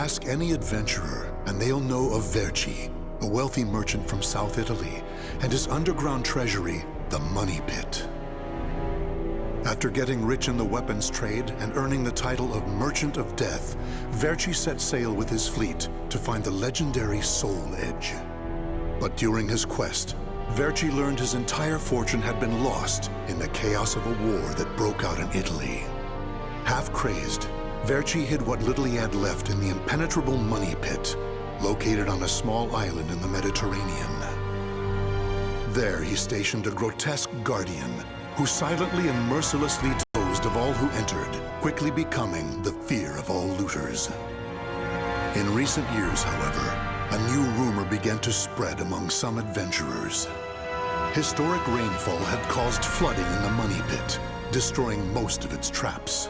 Ask any adventurer, and they'll know of Verci, a wealthy merchant from South Italy, and his underground treasury, the Money Pit. After getting rich in the weapons trade and earning the title of Merchant of Death, Verci set sail with his fleet to find the legendary Soul Edge. But during his quest, Verci learned his entire fortune had been lost in the chaos of a war that broke out in Italy. Half crazed, Verci hid what little he had left in the impenetrable Money Pit, located on a small island in the Mediterranean. There he stationed a grotesque guardian who silently and mercilessly disposed of all who entered, quickly becoming the fear of all looters. In recent years, however, a new rumor began to spread among some adventurers. Historic rainfall had caused flooding in the Money Pit, destroying most of its traps.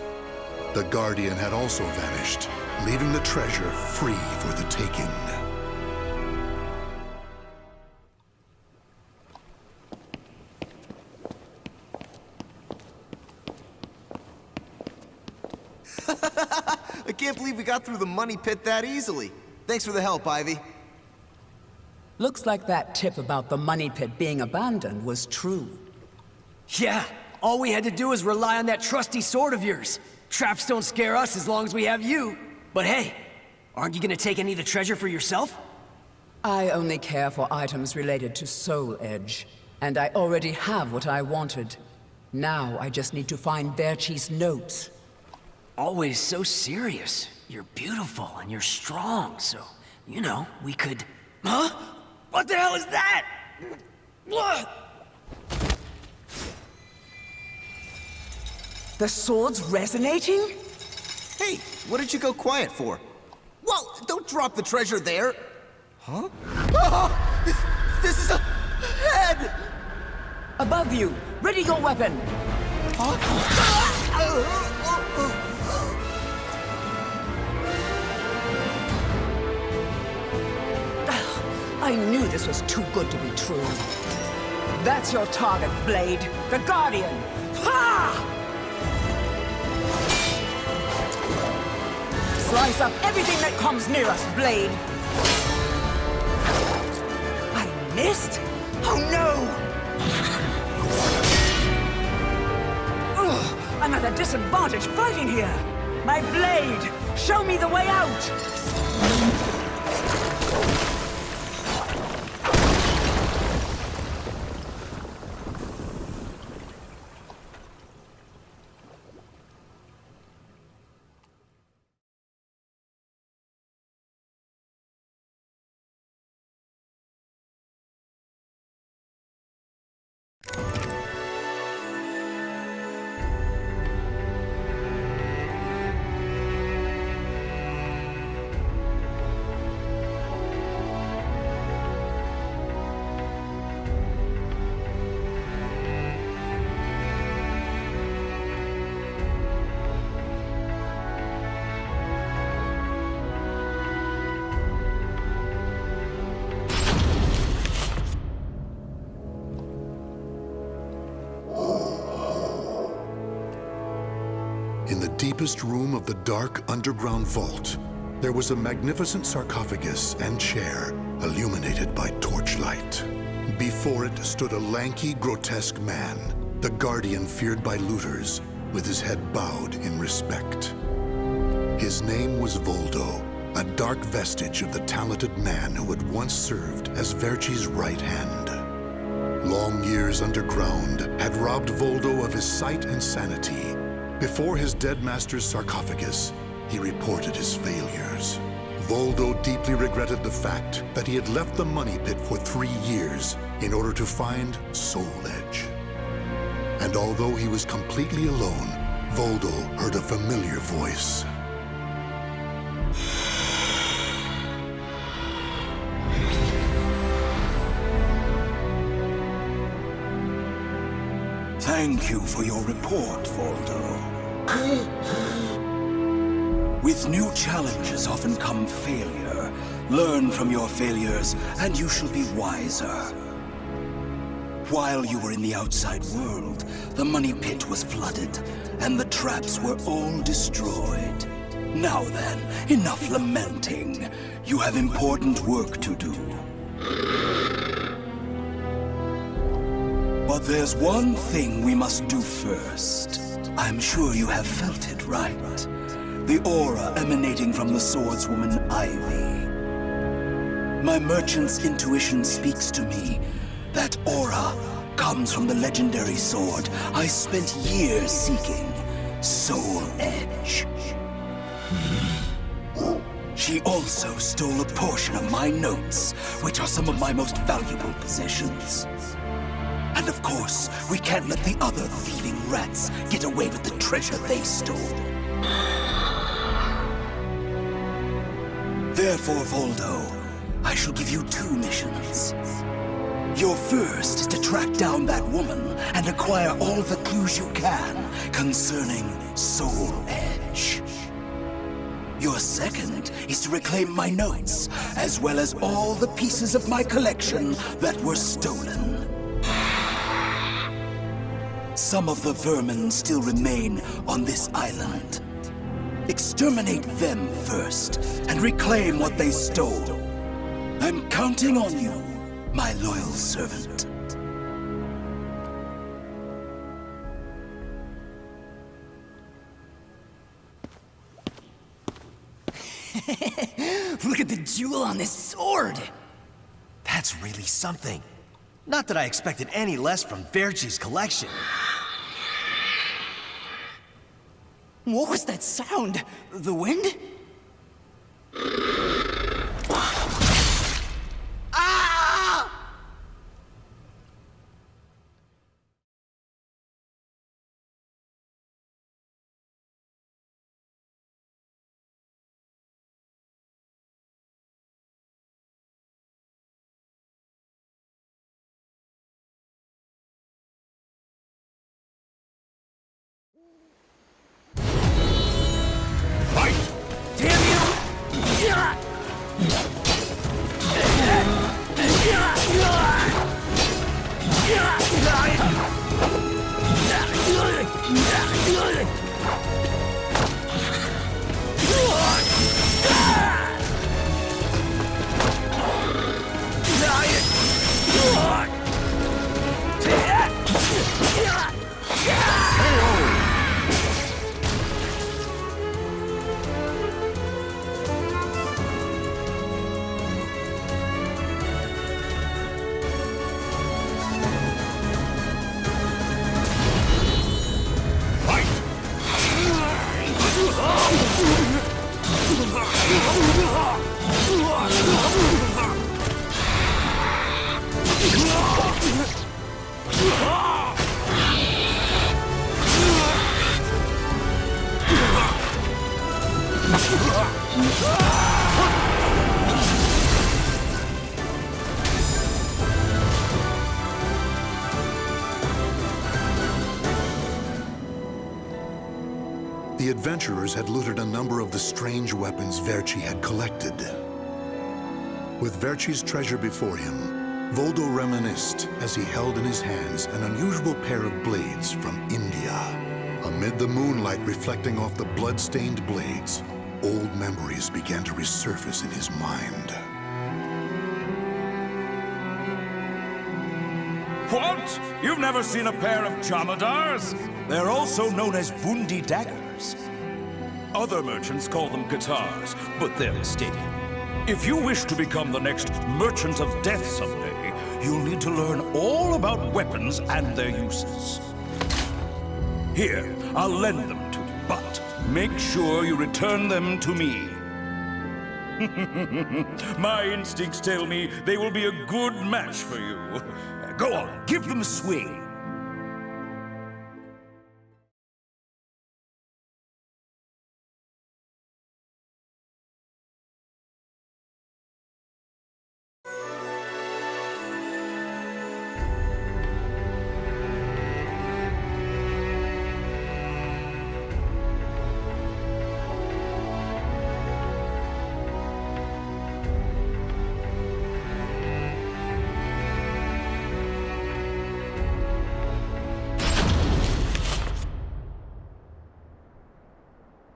The Guardian had also vanished, leaving the treasure free for the taking. I can't believe we got through the Money Pit that easily. Thanks for the help, Ivy. Looks like that tip about the Money Pit being abandoned was true. Yeah, all we had to do was rely on that trusty sword of yours. Traps don't scare us as long as we have you. But hey, aren't you gonna take any of the treasure for yourself? I only care for items related to Soul Edge, and I already have what I wanted. Now I just need to find Verci's notes. Always so serious. You're beautiful and you're strong, so, you know, we could... Huh? What the hell is that? The sword's resonating? Hey, what did you go quiet for? Whoa, don't drop the treasure there! Huh? Oh, this is a head! Above you! Ready your weapon! I knew this was too good to be true. That's your target, Blade. The Guardian! Ha! Slice up everything that comes near us, Blade! I missed? Oh no! Ugh, I'm at a disadvantage fighting here! My blade! Show me the way out! In the deepest room of the dark underground vault, there was a magnificent sarcophagus and chair illuminated by torchlight. Before it stood a lanky, grotesque man, the Guardian feared by looters, with his head bowed in respect. His name was Voldo, a dark vestige of the talented man who had once served as Verci's right hand. Long years underground had robbed Voldo of his sight and sanity. Before his dead master's sarcophagus, he reported his failures. Voldo deeply regretted the fact that he had left the Money Pit for 3 years in order to find Soul Edge. And although he was completely alone, Voldo heard a familiar voice. Thank you for your report, Voldo. With new challenges often come failure. Learn from your failures, and you shall be wiser. While you were in the outside world, the Money Pit was flooded, and the traps were all destroyed. Now then, enough lamenting. You have important work to do. But there's one thing we must do first. I'm sure you have felt it, right? The aura emanating from the swordswoman Ivy. My merchant's intuition speaks to me. That aura comes from the legendary sword I spent years seeking, Soul Edge. She also stole a portion of my notes, which are some of my most valuable possessions. And of course, we can't let the other thieving rats get away with the treasure they stole. Therefore, Voldo, I shall give you 2 missions. Your first is to track down that woman and acquire all the clues you can concerning Soul Edge. Your second is to reclaim my notes, as well as all the pieces of my collection that were stolen. Some of the vermin still remain on this island. Exterminate them first, and reclaim what they stole. I'm counting on you, my loyal servant. Look at the jewel on this sword! That's really something. Not that I expected any less from Verci's collection. What was that sound? The wind? Ah! Damn you! The adventurers had looted a number of the strange weapons Verci had collected. With Verci's treasure before him, Voldo reminisced as he held in his hands an unusual pair of blades from India. Amid the moonlight reflecting off the blood-stained blades, old memories began to resurface in his mind. What? You've never seen a pair of Jamadars? They're also known as Bundi daggers. Other merchants call them guitars, but they're mistaken. If you wish to become the next merchant of death someday, you'll need to learn all about weapons and their uses. Here, I'll lend them to you, but make sure you return them to me. My instincts tell me they will be a good match for you. Go on, give them a swing.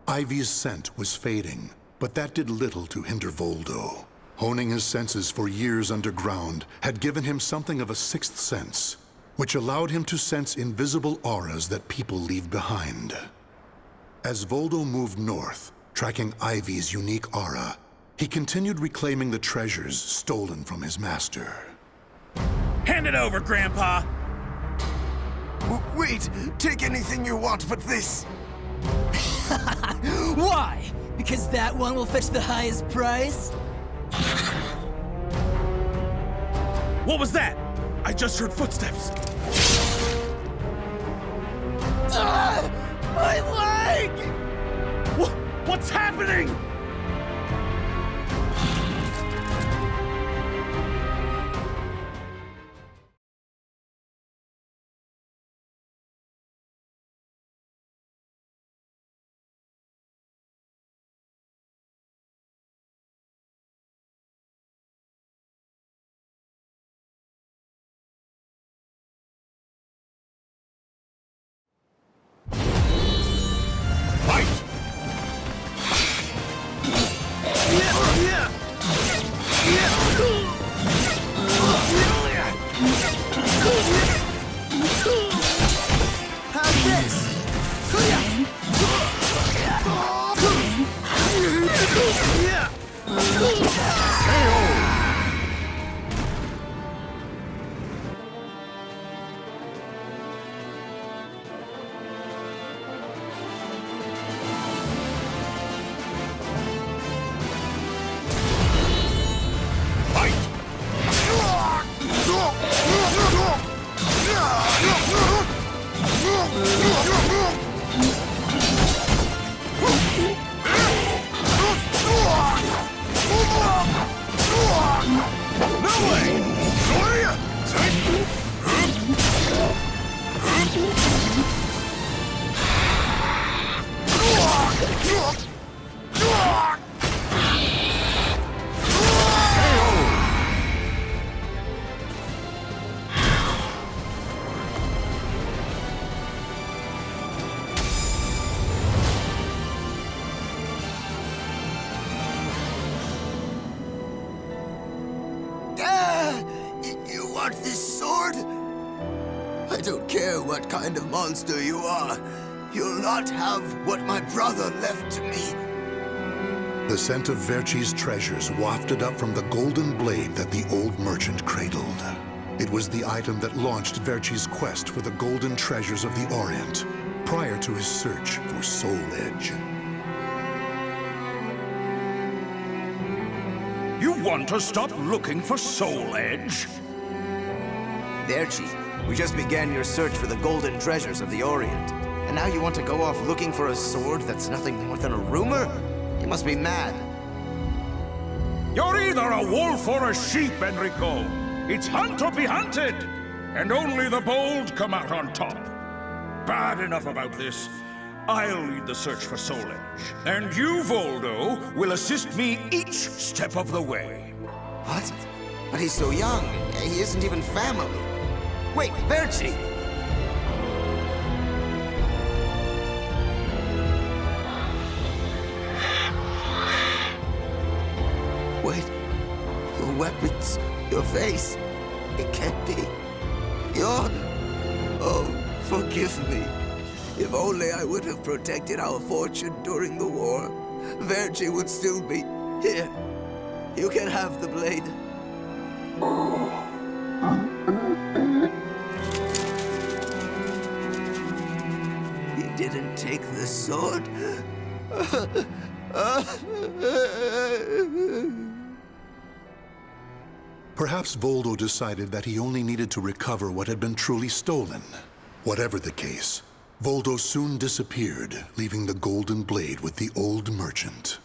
Ivy's scent was fading, but that did little to hinder Voldo. Honing his senses for years underground had given him something of a sixth sense, which allowed him to sense invisible auras that people leave behind. As Voldo moved north, tracking Ivy's unique aura, he continued reclaiming the treasures stolen from his master. Hand it over, Grandpa! Wait! Take anything you want but this! Why? Because that one will fetch the highest price? What was that? I just heard footsteps. My leg! What's happening? How's this? You want this sword? I don't care what kind of monster you are. You'll not have what my brother left to me. The scent of Verchi's treasures wafted up from the golden blade that the old merchant cradled. It was the item that launched Verchi's quest for the golden treasures of the Orient, prior to his search for Soul Edge. You want to stop looking for Soul Edge? Verchi, we just began your search for the golden treasures of the Orient. And now you want to go off looking for a sword that's nothing more than a rumor? You must be mad. You're either a wolf or a sheep, Enrico. It's hunt or be hunted. And only the bold come out on top. Bad enough about this. I'll lead the search for Soul Edge. And you, Voldo, will assist me each step of the way. What? But he's so young. He isn't even family. Wait, Verchi! Wait. Your weapons, your face. It can't be. You're... Oh, forgive me. If only I would have protected our fortune during the war, Verchi would still be here. You can have the blade. He didn't take the sword. Perhaps Voldo decided that he only needed to recover what had been truly stolen. Whatever the case, Voldo soon disappeared, leaving the golden blade with the old merchant.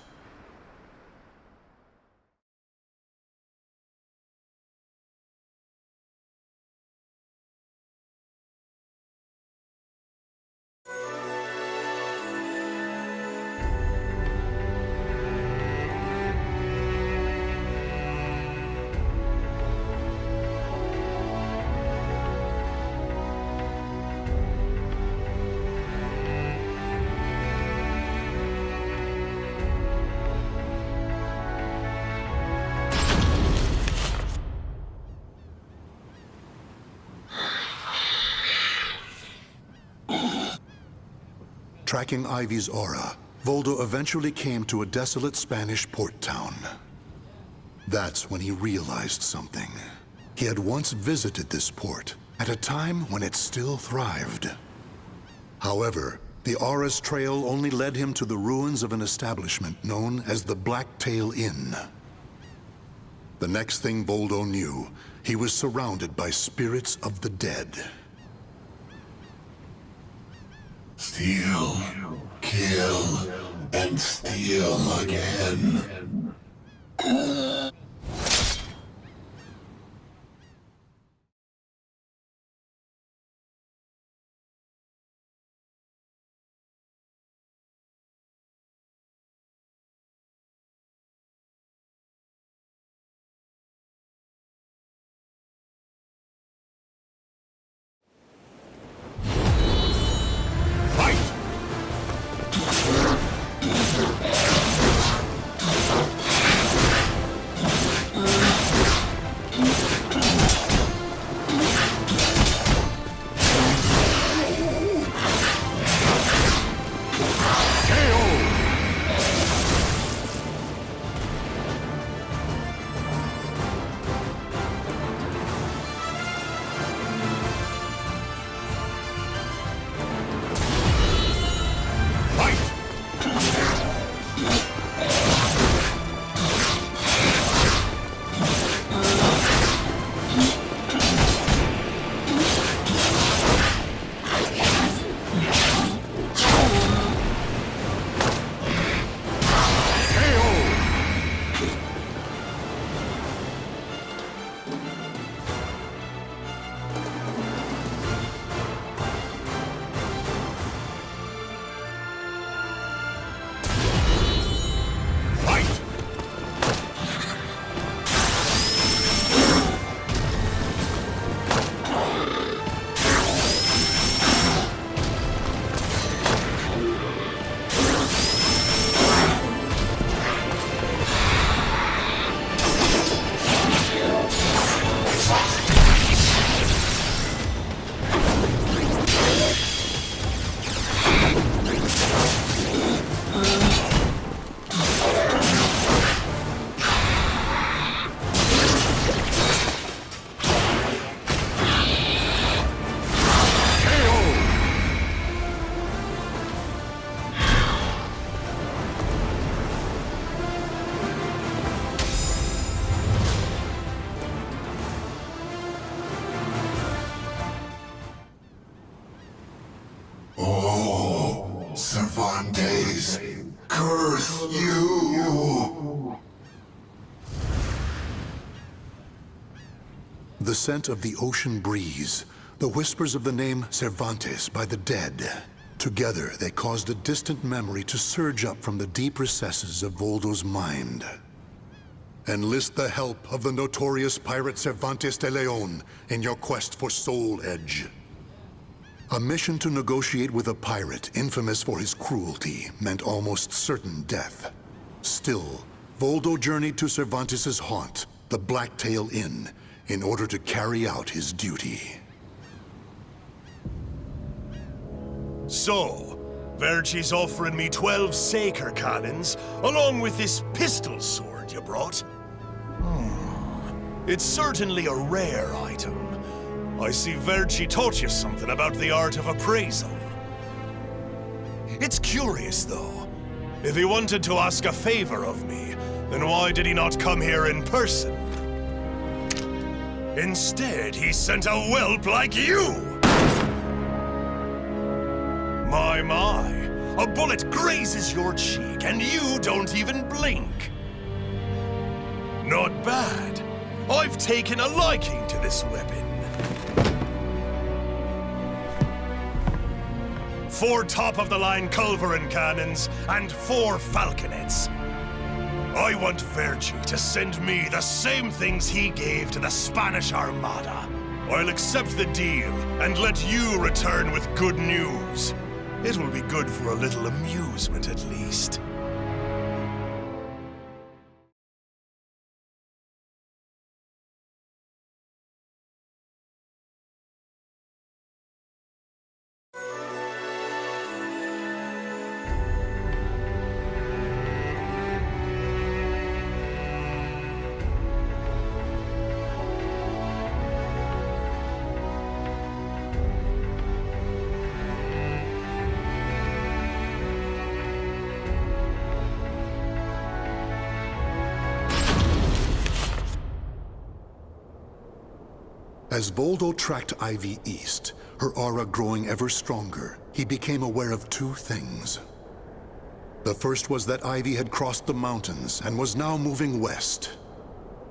Tracking Ivy's aura, Voldo eventually came to a desolate Spanish port town. That's when he realized something. He had once visited this port, at a time when it still thrived. However, the aura's trail only led him to the ruins of an establishment known as the Blacktail Inn. The next thing Voldo knew, he was surrounded by spirits of the dead. Steal, kill, and steal again. Cervantes, curse you! The scent of the ocean breeze, the whispers of the name Cervantes by the dead. Together, they caused a distant memory to surge up from the deep recesses of Voldo's mind. Enlist the help of the notorious pirate Cervantes de Leon in your quest for Soul Edge. A mission to negotiate with a pirate infamous for his cruelty meant almost certain death. Still, Voldo journeyed to Cervantes' haunt, the Blacktail Inn, in order to carry out his duty. So, Verci's offering me 12 Saker cannons, along with this pistol sword you brought. It's certainly a rare item. I see Verci taught you something about the art of appraisal. It's curious, though. If he wanted to ask a favor of me, then why did he not come here in person? Instead, he sent a whelp like you! My, a bullet grazes your cheek and you don't even blink. Not bad. I've taken a liking to this weapon. 4 top-of-the-line culverin cannons and 4 falconets. I want Verci to send me the same things he gave to the Spanish Armada. I'll accept the deal and let you return with good news. It will be good for a little amusement, at least. As Voldo tracked Ivy east, her aura growing ever stronger, he became aware of two things. The first was that Ivy had crossed the mountains and was now moving west.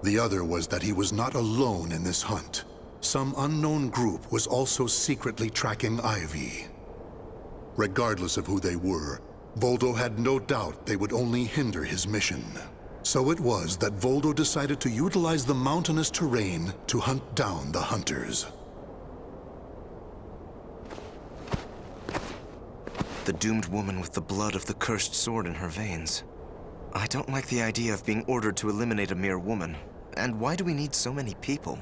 The other was that he was not alone in this hunt. Some unknown group was also secretly tracking Ivy. Regardless of who they were, Voldo had no doubt they would only hinder his mission. So it was that Voldo decided to utilize the mountainous terrain to hunt down the hunters. The doomed woman with the blood of the cursed sword in her veins. I don't like the idea of being ordered to eliminate a mere woman. And why do we need so many people?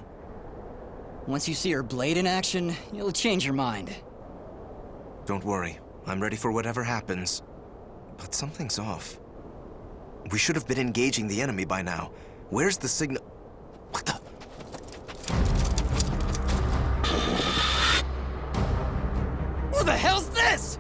Once you see her blade in action, you'll change your mind. Don't worry, I'm ready for whatever happens. But something's off. We should have been engaging the enemy by now. Where's the signal? What the? Who the hell's this?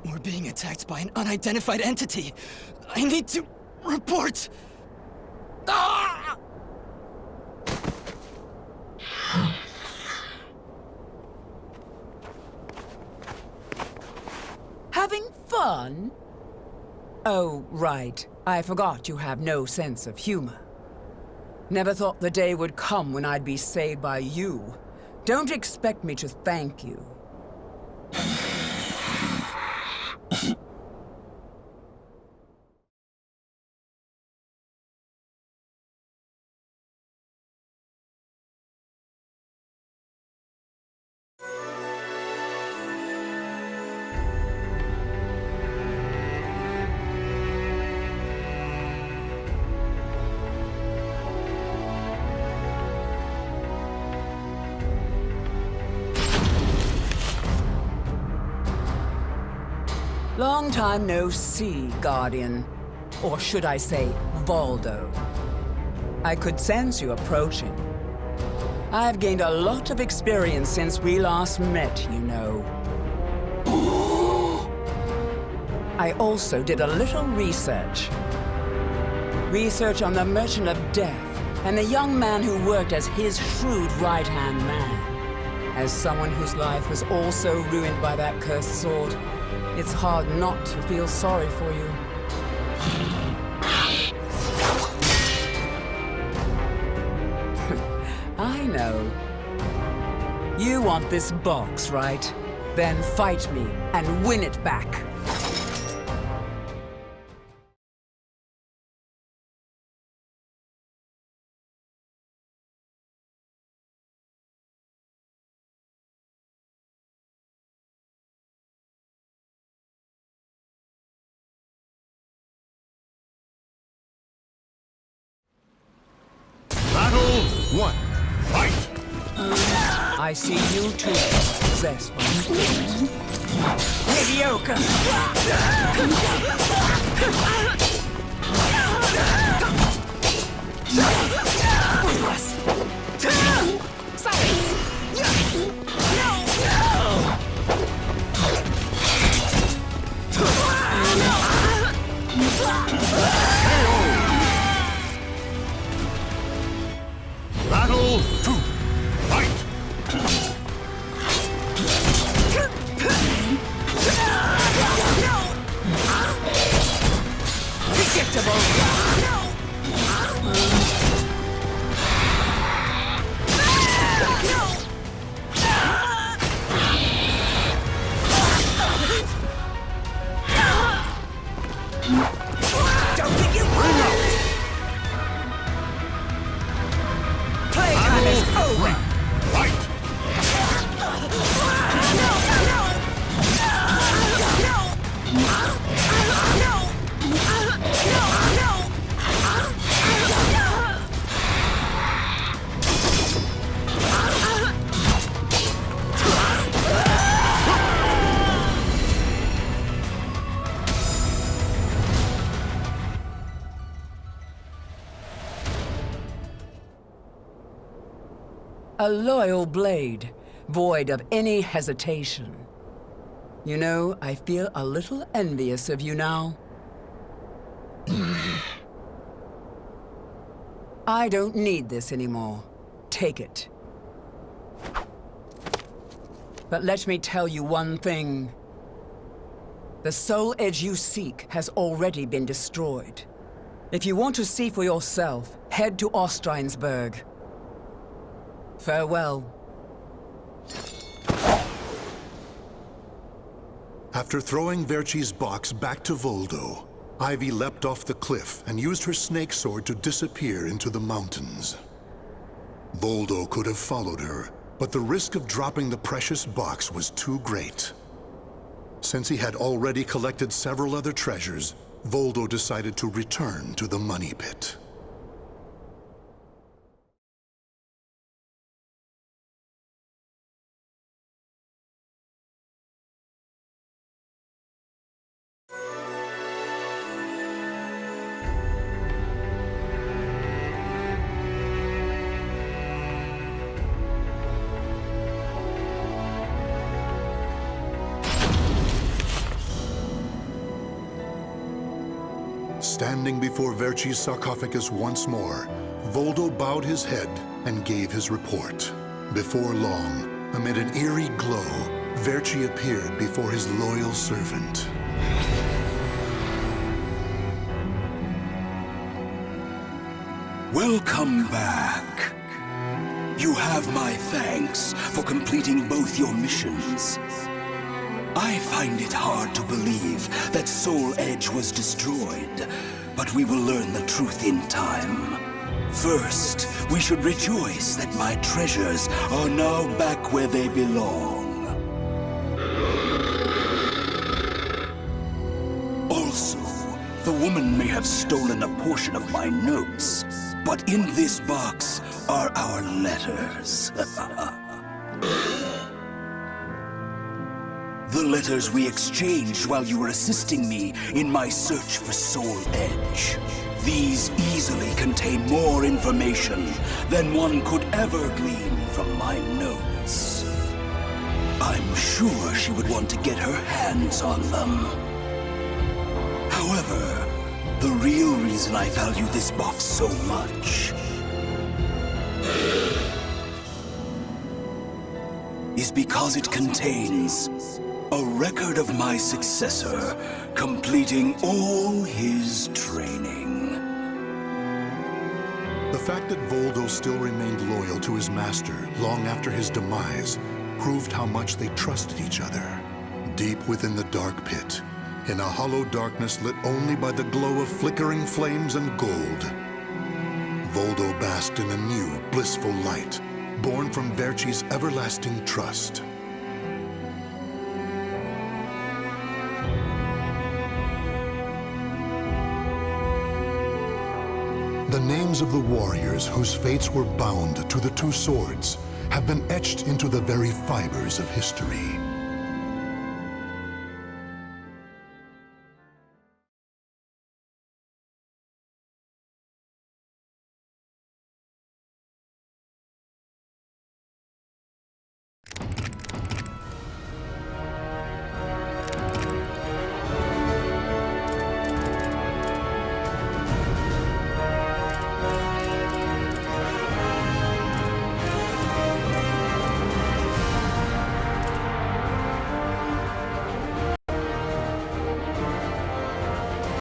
We're being attacked by an unidentified entity. I need to report. Ah! Having fun? Oh, right. I forgot you have no sense of humor. Never thought the day would come when I'd be saved by you. Don't expect me to thank you. Long time no see, Guardian. Or should I say, Voldo. I could sense you approaching. I've gained a lot of experience since we last met, you know. I also did a little research. Research on the Merchant of Death and the young man who worked as his shrewd right-hand man. As someone whose life was also ruined by that cursed sword, it's hard not to feel sorry for you. I know. You want this box, right? Then fight me and win it back. I see you too, possessed by spirit. Mediocre! Battle 2. Fight! Don't think you bring up! Playtime is over! Fight! A loyal blade, void of any hesitation. You know, I feel a little envious of you now. I don't need this anymore. Take it. But let me tell you one thing. The soul edge you seek has already been destroyed. If you want to see for yourself, head to Ostreinsburg. Farewell. After throwing Verci's box back to Voldo, Ivy leapt off the cliff and used her snake sword to disappear into the mountains. Voldo could have followed her, but the risk of dropping the precious box was too great. Since he had already collected several other treasures, Voldo decided to return to the money pit. Standing before Verci's sarcophagus once more, Voldo bowed his head and gave his report. Before long, amid an eerie glow, Verci appeared before his loyal servant. Welcome back. You have my thanks for completing both your missions. I find it hard to believe that Soul Edge was destroyed, but we will learn the truth in time. First, we should rejoice that my treasures are now back where they belong. Also, the woman may have stolen a portion of my notes, but in this box are our letters. The letters we exchanged while you were assisting me in my search for Soul Edge. These easily contain more information than one could ever glean from my notes. I'm sure she would want to get her hands on them. However, the real reason I value this box so much is because it contains a record of my successor completing all his training. The fact that Voldo still remained loyal to his master long after his demise proved how much they trusted each other. Deep within the dark pit, in a hollow darkness lit only by the glow of flickering flames and gold, Voldo basked in a new, blissful light, born from Verci's everlasting trust. The names of the warriors whose fates were bound to the two swords have been etched into the very fibers of history.